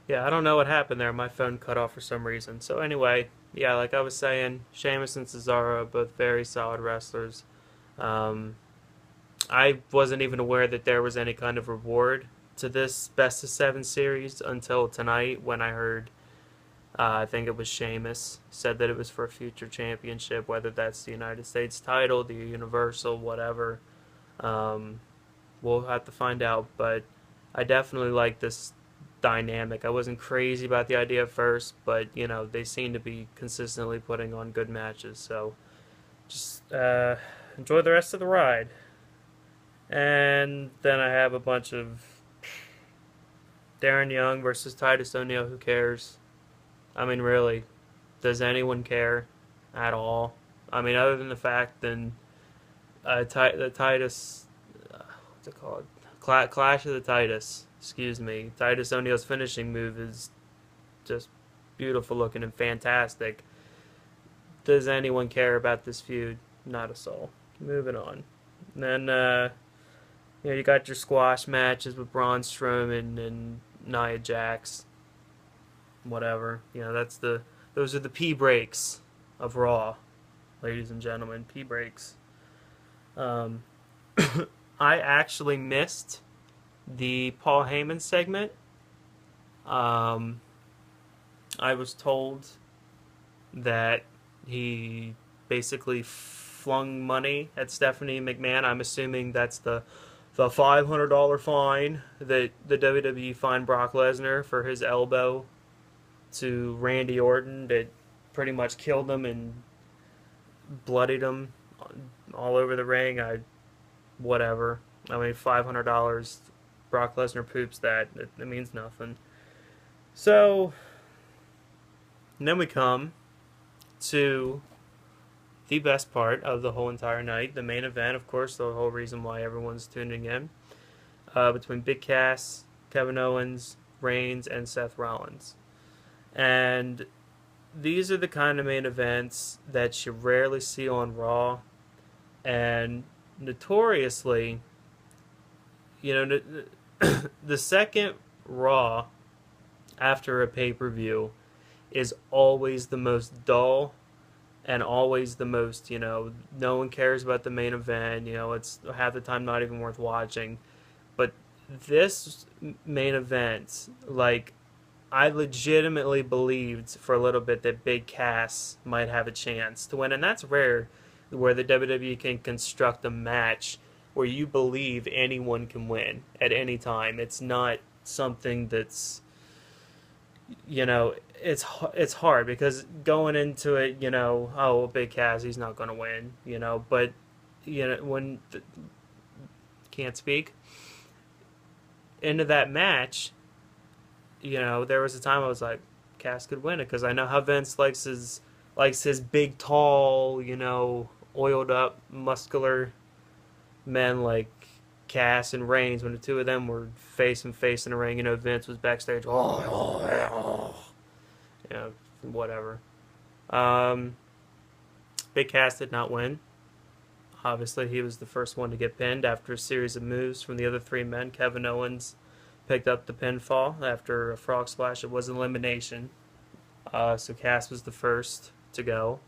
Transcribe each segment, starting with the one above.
Yeah, I don't know what happened there. My phone cut off for some reason. So anyway, yeah, like I was saying, Sheamus and Cesaro are both very solid wrestlers. Um, I wasn't even aware that there was any kind of reward to this best of seven series until tonight when I heard. I think it was Sheamus said that it was for a future championship, whether that's the United States title, the Universal, whatever. Um, we'll have to find out, but I definitely like this dynamic. I wasn't crazy about the idea at first, but they seem to be consistently putting on good matches. So just enjoy the rest of the ride. And then I have a bunch of Darren Young versus Titus O'Neil. Who cares? I mean, really, does anyone care at all? I mean, other than the fact that the Titus, what's it called? Clash of the Titus. Excuse me. Titus O'Neil's finishing move is just beautiful looking and fantastic. Does anyone care about this feud? Not a soul. Moving on. And then you got your squash matches with Braun Strowman and Nia Jax. Whatever. Those are the P breaks of Raw, ladies and gentlemen. P breaks. Um, I actually missed the Paul Heyman segment. Um, I was told that he basically flung money at Stephanie McMahon. I'm assuming that's the $500 fine that the WWE fined Brock Lesnar for his elbow to Randy Orton that pretty much killed him and bloodied him all over the ring. Whatever. I mean, $500. Brock Lesnar poops that. It means nothing. So, and then we come to the best part of the whole entire night, the main event, of course, the whole reason why everyone's tuning in, between Big Cass, Kevin Owens, Reigns, and Seth Rollins. And these are the kind of main events that you rarely see on Raw, and notoriously, the second Raw after a pay-per-view is always the most dull and always the most, no one cares about the main event. It's half the time not even worth watching. But this main event, like, I legitimately believed for a little bit that Big Cass might have a chance to win, and that's rare where the WWE can construct a match where you believe anyone can win at any time. It's not something that's it's hard because going into it, oh, well, Big Cass, he's not going to win, but when can't speak into that match, there was a time I was like, Cass could win it because I know how Vince likes his big, tall, oiled up, muscular men like Cass and Reigns. When the two of them were face and face in the ring, Vince was backstage. Whatever. Um, Big Cass did not win. Obviously, he was the first one to get pinned after a series of moves from the other three men. Kevin Owens picked up the pinfall after a frog splash. It was an elimination. So Cass was the first to go.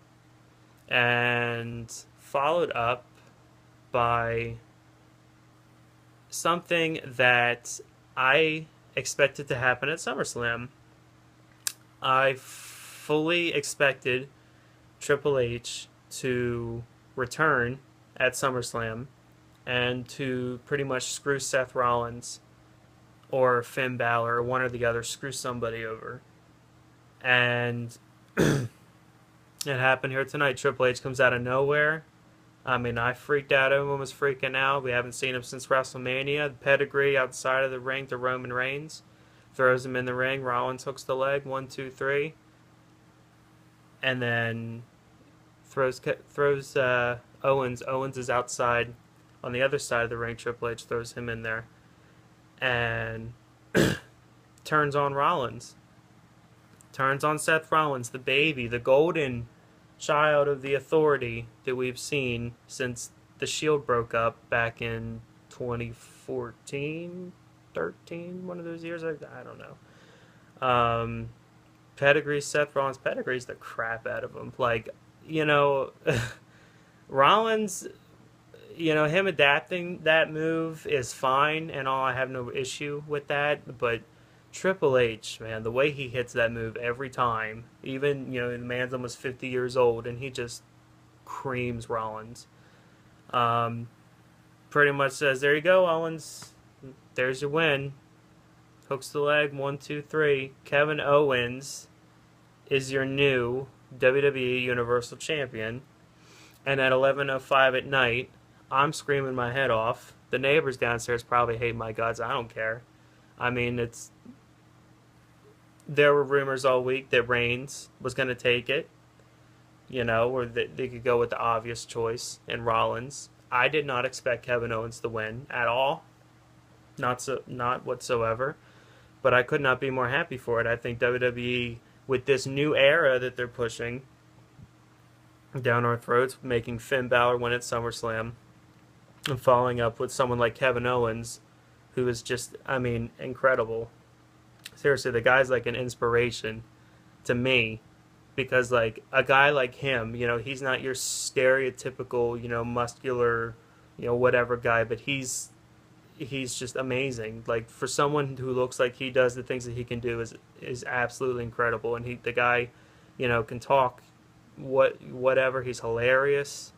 And followed up by something that I expected to happen at SummerSlam. I fully expected Triple H to return at SummerSlam and to pretty much screw Seth Rollins or Finn Balor or one or the other, screw somebody over. And it happened here tonight. Triple H comes out of nowhere. I mean, I freaked out. Everyone was freaking out. We haven't seen him since WrestleMania. The pedigree outside of the ring to Roman Reigns. Throws him in the ring. Rollins hooks the leg. 1, 2, 3. And then throws Owens. Owens is outside on the other side of the ring. Triple H throws him in there. And turns on Rollins. Turns on Seth Rollins, the baby, the golden child of the Authority that we've seen since the Shield broke up back in 2014, 13, one of those years. I don't know. Um, pedigree, Seth Rollins pedigrees the crap out of him. Like, you know, Rollins, you know, him adapting that move is fine and all. I have no issue with that. But Triple H, man, the way he hits that move every time, even, you know, the man's almost 50 years old and he just creams Rollins. Um, pretty much says, there you go, Owens. There's your win. Hooks the leg, 1, 2, 3. Kevin Owens is your new WWE Universal Champion. And at 11:05 at night, I'm screaming my head off. The neighbors downstairs probably hate my guts. I don't care. I mean, there were rumors all week that Reigns was going to take it, you know, or that they could go with the obvious choice in Rollins. I did not expect Kevin Owens to win at all. Not whatsoever. But I could not be more happy for it. I think WWE, with this new era that they're pushing down our throats, making Finn Balor win at SummerSlam, and following up with someone like Kevin Owens, who is just, I mean, incredible. Seriously, the guy's like an inspiration to me, because like a guy like him, you know, he's not your stereotypical, you know, muscular, you know, whatever guy, but he's just amazing. Like, for someone who looks like he does, the things that he can do is absolutely incredible. And the guy, you know, can talk whatever. He's hilarious.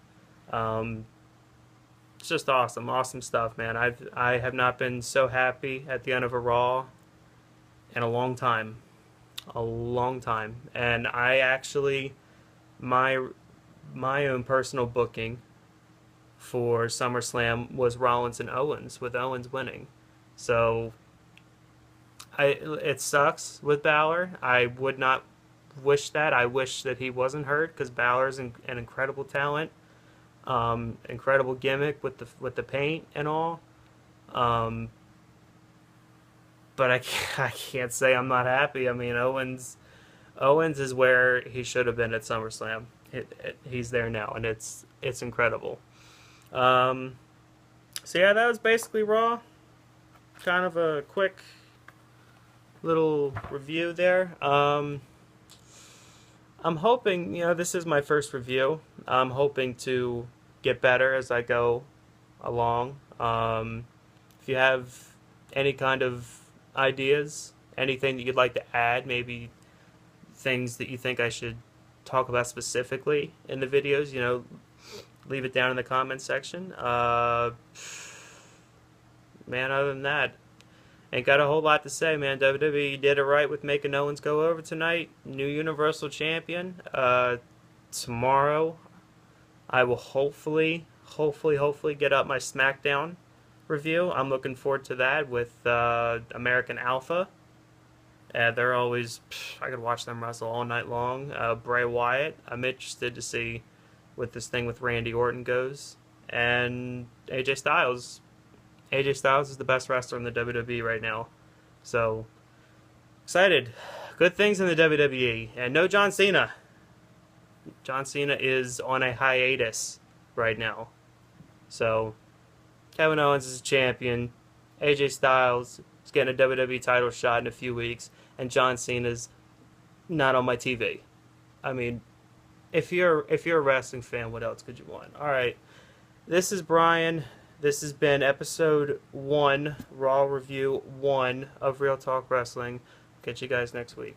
It's just awesome stuff, man. I have not been so happy at the end of a Raw in a long time. And I actually, my own personal booking for SummerSlam was Rollins and Owens, with Owens winning. So it sucks with Balor. I would not wish that. I wish that he wasn't hurt, because Balor's an incredible talent, incredible gimmick with the paint and all. But I can't say I'm not happy. I mean, Owens is where he should have been at SummerSlam. He's there now, and it's incredible. So yeah, that was basically Raw. Kind of a quick little review there. I'm hoping, you know, this is my first review. I'm hoping to get better as I go along. If you have any kind of ideas, anything that you'd like to add, maybe things that you think I should talk about specifically in the videos, you know, leave it down in the comments section. Man, other than that, ain't got a whole lot to say, man. WWE did it right with making Owens go over tonight. New Universal Champion. Tomorrow, I will hopefully get up my SmackDown review. I'm looking forward to that with American Alpha. They're always, I could watch them wrestle all night long. Bray Wyatt, I'm interested to see what this thing with Randy Orton goes. And AJ Styles. AJ Styles is the best wrestler in the WWE right now. So, excited. Good things in the WWE. And no John Cena. John Cena is on a hiatus right now. So, Kevin Owens is a champion. AJ Styles is getting a WWE title shot in a few weeks. And John Cena's not on my TV. I mean, if you're a wrestling fan, what else could you want? All right. This is Brian. This has been episode 1, Raw Review 1 of Real Talk Wrestling. Catch you guys next week.